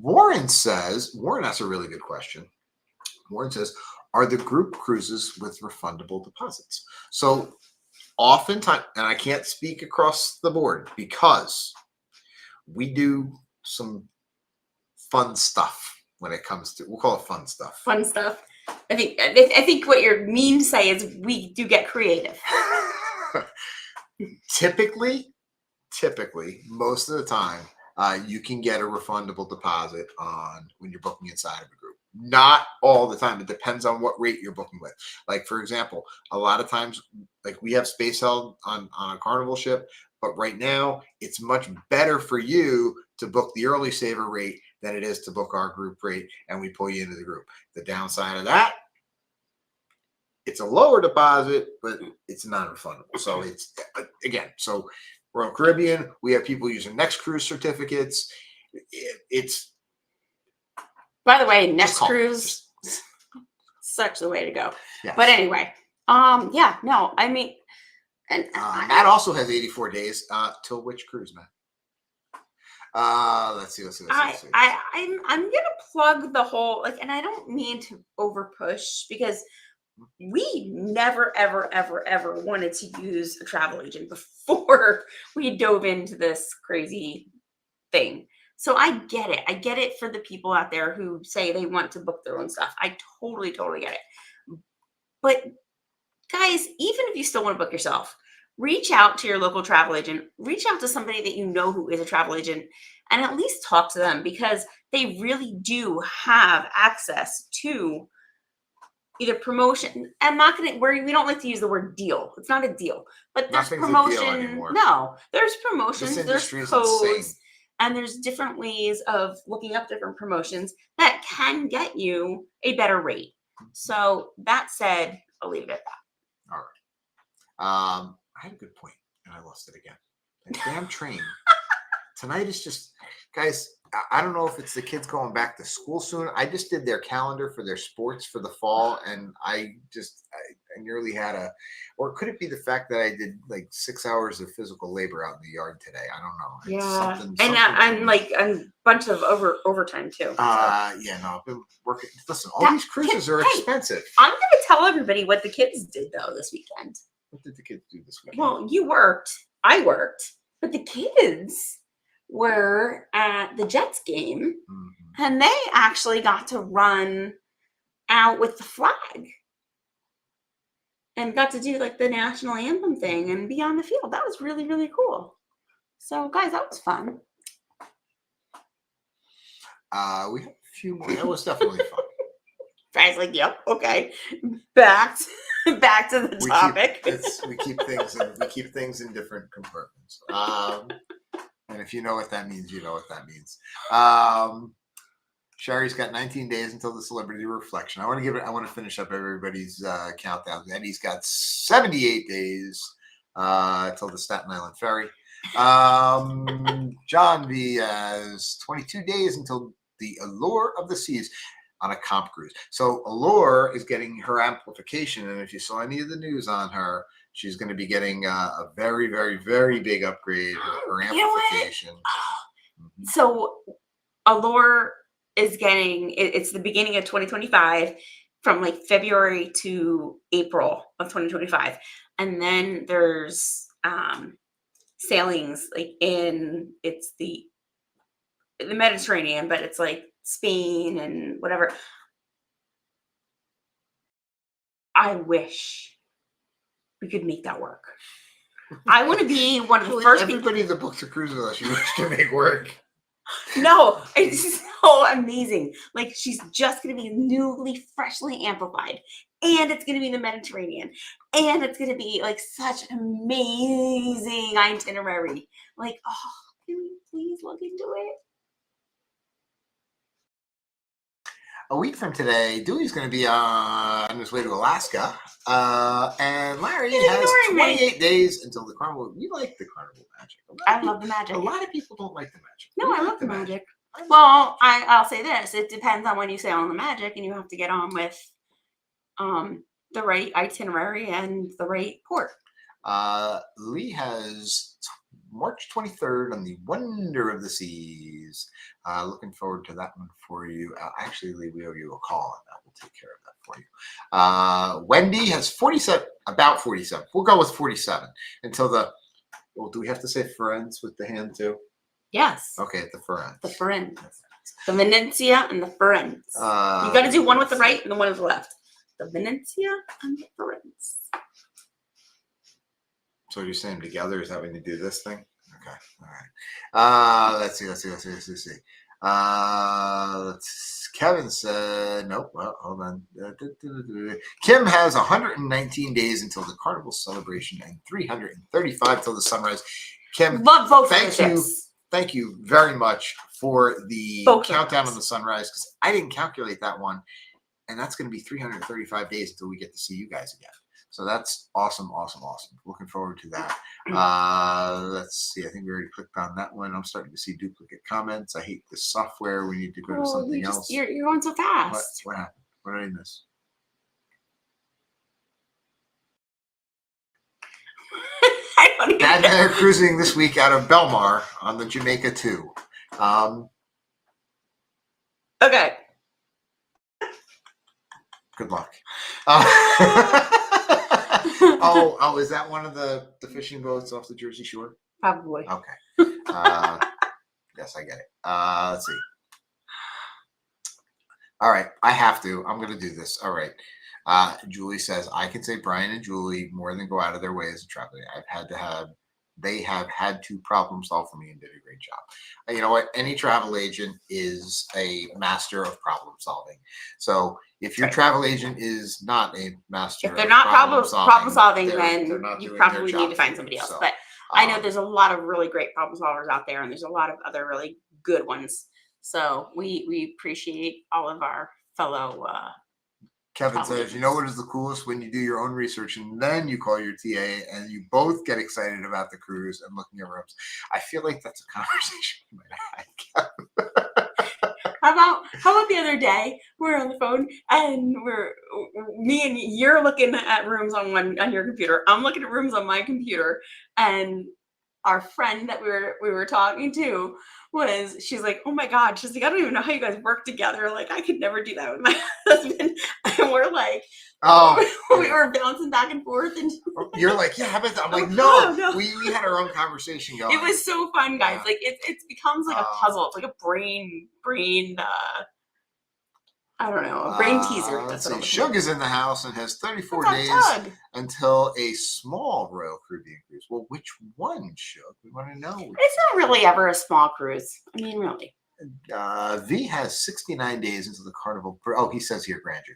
Warren asks a really good question. Warren says, are the group cruises with refundable deposits? So oftentimes, and I can't speak across the board because we do some fun stuff when it comes to, we'll call it fun stuff. Fun stuff. I think what you mean to say is we do get creative. Typically, most of the time, you can get a refundable deposit on when you're booking inside of a group. Not all the time. It depends on what rate you're booking with. Like, for example, a lot of times, like we have space held on a Carnival ship, but right now it's much better for you to book the early saver rate than it is to book our group rate, and we pull you into the group. The downside of that, it's a lower deposit, but it's non-refundable. So it's, again, so Royal Caribbean, we have people using Next Cruise certificates. It's, By the way, just next call. cruise, such the way to go. Yes. But anyway, yeah, no, I mean, and Matt also has 84 days till which cruise, Matt? Let's see. I'm gonna plug the whole, like, and I don't mean to over push, because we never ever wanted to use a travel agent before we dove into this crazy thing. So I get it. I get it for the people out there who say they want to book their own stuff. I totally get it. But guys, even if you still want to book yourself, reach out to your local travel agent, reach out to somebody that you know who is a travel agent, and at least talk to them, because they really do have access to either promotion. I'm not going to, we don't like to use the word deal. It's not a deal, but there's Nothing's a deal promotion. anymore. No, there's promotions, This there's industry is codes, insane. and there's different ways of looking up different promotions that can get you a better rate. So that said, I'll leave it at that. All right. I had a good point and I lost it again. That damn train. Tonight is just, guys, I don't know if it's the kids going back to school soon. I just did their calendar for their sports for the fall, and I nearly had or could it be the fact that I did like 6 hours of physical labor out in the yard today? I don't know. Yeah. Something I'm like a bunch of overtime too. Yeah, no, I've been working. Listen, all these cruises are expensive. I'm going to tell everybody what the kids did though this weekend. What did the kids do this weekend? Well, you worked, I worked, but the kids were at the Jets game, and they actually got to run out with the flag and got to do like the national anthem thing and be on the field. That was really cool. So guys, that was fun. We have a few more. That was definitely fun. Guys, like, yep, okay. Back to the topic. We keep things in different compartments. And if you know what that means, you know what that means. Sherry's got 19 days until the celebrity reflection. I want to finish up everybody's countdown. Eddie's got 78 days till the Staten Island ferry. John V has 22 days until the Allure of the Seas on a comp cruise. So Allure is getting her amplification, and if you saw any of the news on her, she's going to be getting a very big upgrade with her amplification. So Allure is getting, it's the beginning of 2025, from like February to April of 2025. And then there's sailings like it's the Mediterranean, but it's like Spain and whatever. I wish we could make that work. I want to be one of the first everybody that books a cruise with us, you wish to make work. No, it's so amazing. Like, she's just going to be newly, freshly amplified, and it's going to be in the Mediterranean, and it's going to be like such an amazing itinerary. Like, oh, can we please look into it? A week from today, Dewey's going to be on his way to Alaska, and Larry has 28 days until the carnival. You like the carnival magic? I love the magic. A lot of people don't like the magic. No, I love the magic. Well, I'll say this: it depends on when you sail on the magic, and you have to get on with the right itinerary and the right port. Lee has March 23rd on the Wonder of the Seas. Looking forward to that one for you. Actually, Lee, we owe you a call on that. We'll take care of that for you. Wendy has 47, about 47. We'll go with 47 until the, well, do we have to say friends with the hand too? Yes. Okay, the friends. The friends. The Venetia and the friends. You got to do one with the right and the one with the left. The Venetia and the friends. So you're saying together? Is that when you do this thing? Okay. All right. Let's see. Kevin said, nope. Well, hold on. Kim has 119 days until the carnival celebration and 335 till the sunrise. Kim, Love both thank you. Thank you very much for the countdown on the sunrise, because I didn't calculate that one. And that's going to be 335 days until we get to see you guys again. So that's awesome. Looking forward to that. Let's see. I think we already clicked on that one. I'm starting to see duplicate comments. I hate this software. We need to go to something else. You're going so fast. What happened? What did I miss? Dad and I are cruising this week out of Belmar on the Jamaica 2. Okay. Good luck. Oh, is that one of the fishing boats off the Jersey Shore? Probably. Okay. Yes, I get it. Let's see. All right, I'm going to do this. All right. Julie says, I can say Brian and Julie more than go out of their way as a traveler. They have had to problem solve for me and did a great job. You know what? Any travel agent is a master of problem solving. So if your travel agent is not a master, if they're not problem solving, then they're you probably need to find somebody else. But I know there's a lot of really great problem solvers out there, and there's a lot of other really good ones. So we appreciate all of our fellow. Kevin says, you know what is the coolest? When you do your own research and then you call your TA and you both get excited about the cruise and looking at rooms. I feel like that's a conversation you might have. How about the other day we're on the phone and me and you're looking at rooms on your computer. I'm looking at rooms on my computer, and our friend that we were talking to she's like, oh my God, she's like, I don't even know how you guys work together. Like, I could never do that with my husband. And we're like, we were bouncing back and forth, and you're like, yeah, how about that? I'm like, no. We had our own conversation going. It was so fun, guys. Like it becomes like a puzzle. It's like a brain I don't know, a brain teaser. Let's see. Shug is in the house and has 34 days until a small Royal Caribbean cruise. Well, which one, Shug? We want to know. It's not really ever a small cruise. I mean, really. V has 69 days until the Carnival. Oh, he says here Grandeur.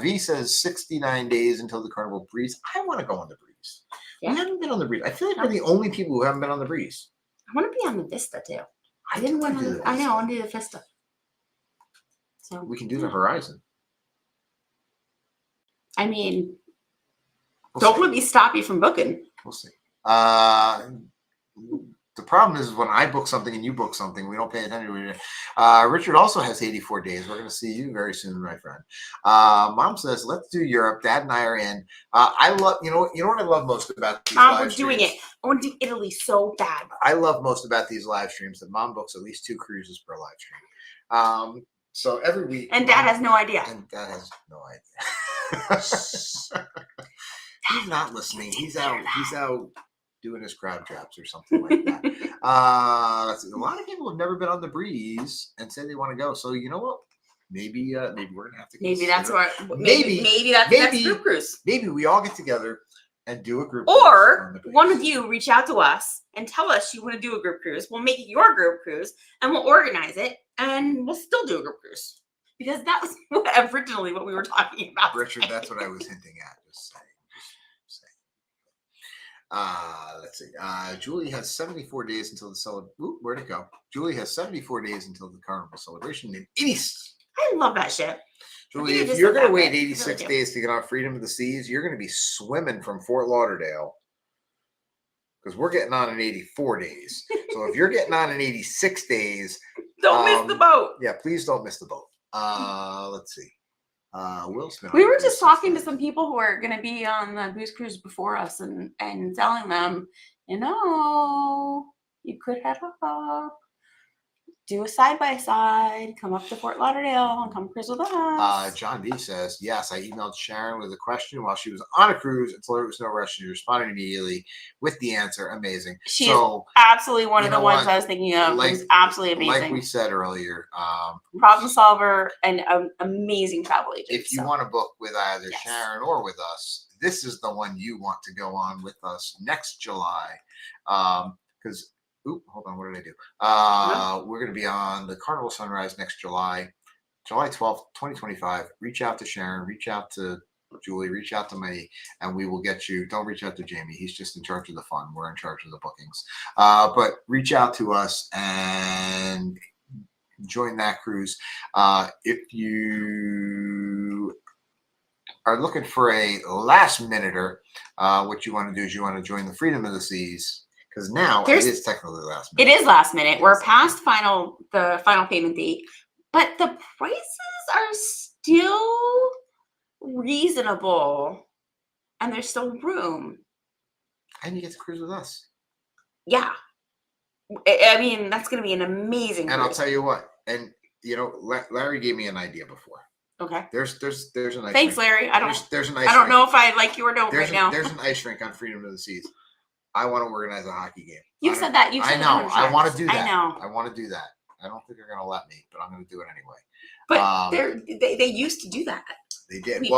V says 69 days until the Carnival Breeze. I want to go on the Breeze. Yeah. We haven't been on the Breeze. I feel like we're the only people who haven't been on the Breeze. I want to be on the Vista too. I didn't want to. I know. I want to do the Vista. So we can do the Horizon. I mean, don't let me stop you from booking. We'll see. The problem is when I book something and you book something, we don't pay attention. Richard also has 84 days. We're going to see you very soon, my friend. Mom says, let's do Europe. Dad and I are in. I love, you know what I love most about these Mom, we're doing it. I want to do Italy so bad. I love most about these live streams that Mom books at least 2 cruises per live stream. So every week. And Dad has no idea. And Dad has no idea. He's not listening. He's out doing his crab traps or something like that. A lot of people have never been on the Breeze and say they want to go. So you know what? Maybe we're gonna have to. Maybe that's what. Maybe that's the next group cruise. Maybe we all get together and do a group. Or one of you reach out to us and tell us you want to do a group cruise. We'll make it your group cruise and we'll organize it and we'll still do a group cruise, because that was originally what we were talking about. Richard, that's what I was hinting at. Just saying. Let's see. Julie has 74 days until the celebration. Where'd it go? Julie has 74 days until the Carnival celebration in East. I love that shit. Julie, if you're going to wait 86 days to get on Freedom of the Seas, you're going to be swimming from Fort Lauderdale, because we're getting on in 84 days. So if you're getting on in 86 days, don't miss the boat. Yeah, please don't miss the boat. Let's see. Will Smith. We were just talking to some people who are going to be on the booze cruise before us, and telling them, you could head up, do a side-by-side, come up to Fort Lauderdale and come cruise with us. John B says, yes, I emailed Sharon with a question while she was on a cruise and told her it was no rush. She responded immediately with the answer. Amazing. She's absolutely one of the ones I was thinking of. She's absolutely amazing. Like we said earlier. Problem solver and an amazing travel agent. If you want to book with either Sharon or with us, this is the one you want to go on with us next July. Because hold on. What did I do? We're going to be on the Carnival Sunrise next July 12th, 2025. Reach out to Sharon, reach out to Julie, reach out to me, and we will get you. Don't reach out to Jamie. He's just in charge of the fun. We're in charge of the bookings. But reach out to us and join that cruise. If you are looking for a last minuter, what you want to do is you want to join the Freedom of the Seas, because now it is technically last minute. It is last minute. We're past the final payment date, but the prices are still reasonable, and there's still room. And you get to cruise with us. Yeah, I mean that's going to be an amazing. And cruise. I'll tell you what. And Larry gave me an idea before. Okay. There's an ice Thanks, rink. Larry. There's an ice I don't rink. know if I like you or don't there's right now. There's an ice rink on Freedom of the Seas. I want to organize a hocky game. You said that. You said I know. I want to do that. I know. I want to do that. I don't think they're going to let me, but I'm going to do it anyway. But they used to do that. They did. We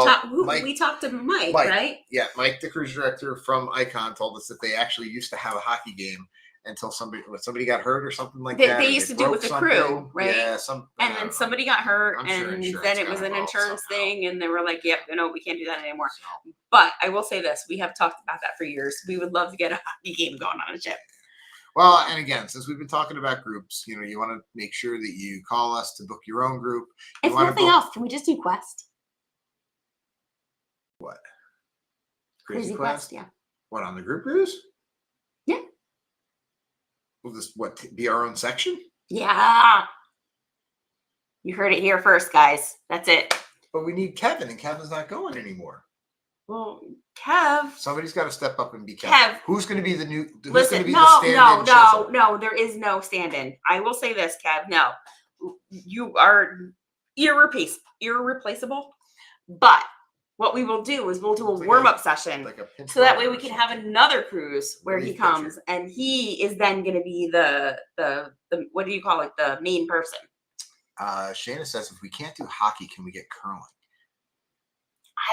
talked to Mike, right? Yeah, Mike, the cruise director from Icon, told us that they actually used to have a hockey game until somebody got hurt or something like that. They used to do it with the crew, right? Yeah, and then somebody got hurt, and then it was an insurance thing, and they were like, "Yep, no, we can't do that anymore." So. But I will say this: we have talked about that for years. We would love to get a hockey game going on a ship. Well, and again, since we've been talking about groups, you want to make sure that you call us to book your own group. If nothing else, can we just do Quest? What? Crazy Quest, yeah. What, on the group cruise? Yeah. Will this be our own section? Yeah. You heard it here first, guys. That's it. But we need Kevin, and Kevin's not going anymore. Well, Kev. Somebody's got to step up and be Kevin. Who's going to be the new? Listen, no. There is no stand-in. I will say this, Kev. No, you are irreplaceable. But what we will do is we'll do a warm-up session, so that way we can have another cruise where he comes, and he is then going to be the what do you call it? The main person. Shana says, if we can't do hockey, can we get curling?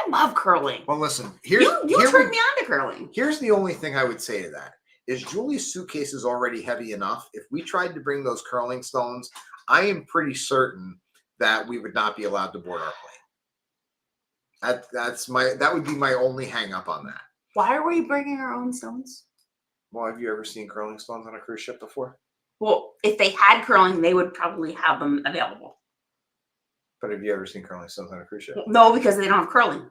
I love curling. Well, listen, you turned me on to curling. Here's the only thing I would say to that is Julie's suitcase is already heavy enough. If we tried to bring those curling stones, I am pretty certain that we would not be allowed to board our plane. That would be my only hang up on that. Why are we bringing our own stones? Well, have you ever seen curling stones on a cruise ship before? Well, if they had curling, they would probably have them available. But have you ever seen curling stones on a cruise ship? No, because they don't have curling.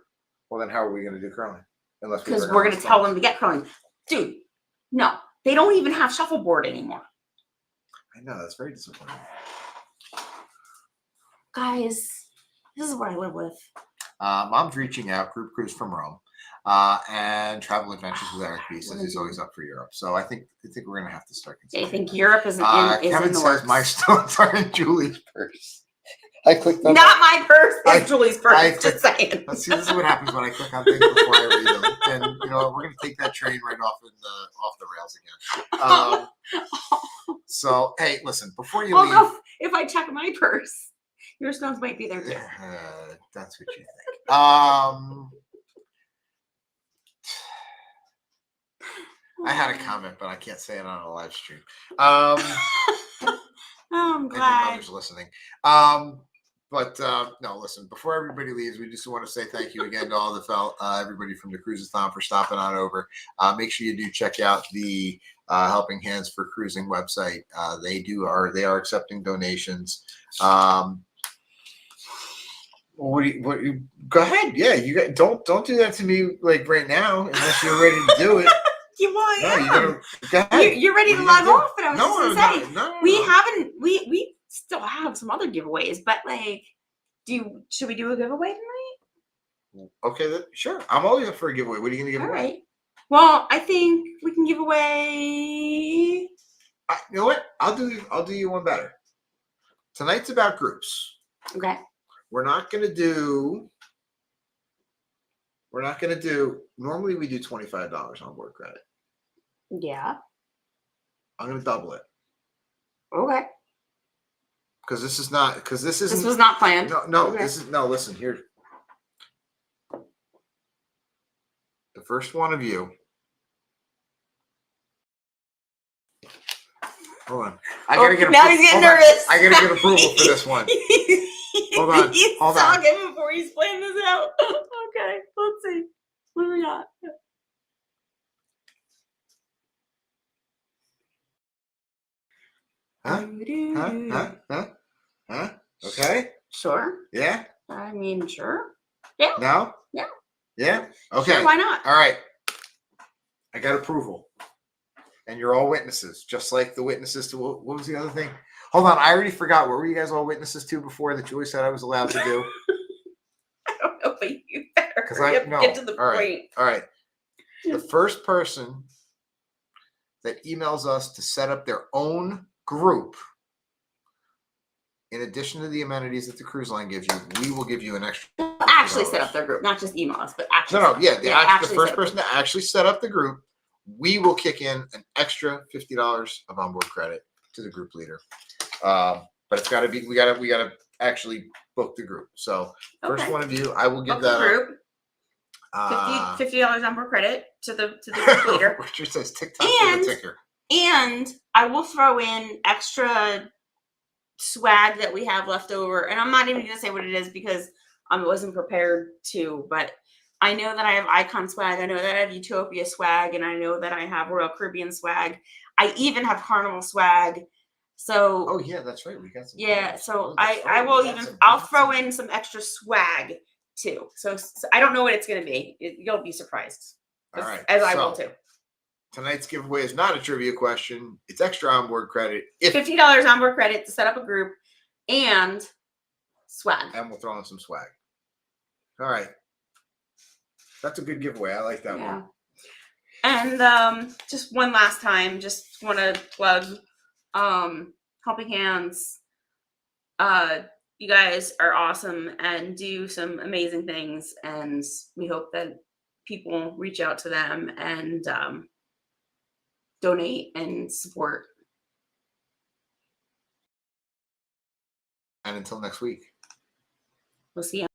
Well, then how are we going to do curling? Because we're going to tell them to get curling. Dude, no. They don't even have shuffleboard anymore. I know. That's very disappointing. Guys, this is what I live with. Mom's reaching out, group cruise from Rome, and travel adventures with Eric B. Says he's always up for Europe. So I think we're going to have to start considering. I think Europe is in Kevin the says works. my stones are in Julie's purse. I clicked on Not my purse. It's Julie's purse. Just saying. See, this is what happens when I click on things before I read them. And we're going to take that train right off the rails again. So hey, listen, before you leave, if I check my purse, your stones might be there too. That's what you think. I had a comment, but I can't say it on a live stream. I'm glad. And your mother's listening. No, listen, before everybody leaves, we just want to say thank you again to all the everybody from the Cruisathon for stopping on over. Make sure you do check out the Helping Hands for Cruising website. They are accepting donations. Go ahead. Yeah, don't do that to me like right now unless you're ready to do it. You're ready to log off, but I was just gonna say no. We still have some other giveaways, but like, should we do a giveaway tonight? Okay, sure. I'm always up for a giveaway. What are you gonna give away? All right. Well, I think we can give away. You know what? I'll do you one better. Tonight's about groups. Okay. We're not gonna do. Normally we do $25 on board credit. Yeah. I'm gonna double it. Okay. Because this was not planned. No. Okay. Listen here. The first one of you Hold on. I gotta get now he's getting hold on. nervous. I gotta get approval for this one. Hold on. He's Hold on. talking before he's playing this out. Okay, let's see. What do we got? Huh? Okay. Sure. Yeah. I mean, sure. Yeah. No. Yeah. Yeah. Okay. Sure, why not? All right. I got approval, and you're all witnesses, just like the witnesses to what was the other thing? Hold on, I already forgot. What were you guys all witnesses to before that Joy said I was allowed to do? I don't know, but you better Because I no. get to the All right. point. All right. The first person that emails us to set up their own group, in addition to the amenities that the cruise line gives you, we will give you an extra. Actually set up their group, not just email us, but actually. No, yeah, the first set person to actually set up the group, we will kick in an extra $50 of onboard credit to the group leader. But it's got to be we got to actually book the group. So first Okay. one of you, I will give Book the that group. $50 onboard credit to the group leader. Richard says TikTok to the ticker. And I will throw in extra swag that we have left over. And I'm not even gonna say what it is because I wasn't prepared to, but I know that I have Icon swag, I know that I have Utopia swag, and I know that I have Royal Caribbean swag. I even have Carnival swag. So oh yeah, that's right. We got some. Yeah, so I'll throw in some extra swag too. So I don't know what it's gonna be. You'll be surprised. All right. As I will too. Tonight's giveaway is not a trivia question. It's extra onboard credit. $50 onboard credit to set up a group and swag. And we'll throw in some swag. All right. That's a good giveaway. I like that one. And just one last time, just want to plug Helping Hands. You guys are awesome and do some amazing things, and we hope that people reach out to them and donate and support. And until next week. We'll see you.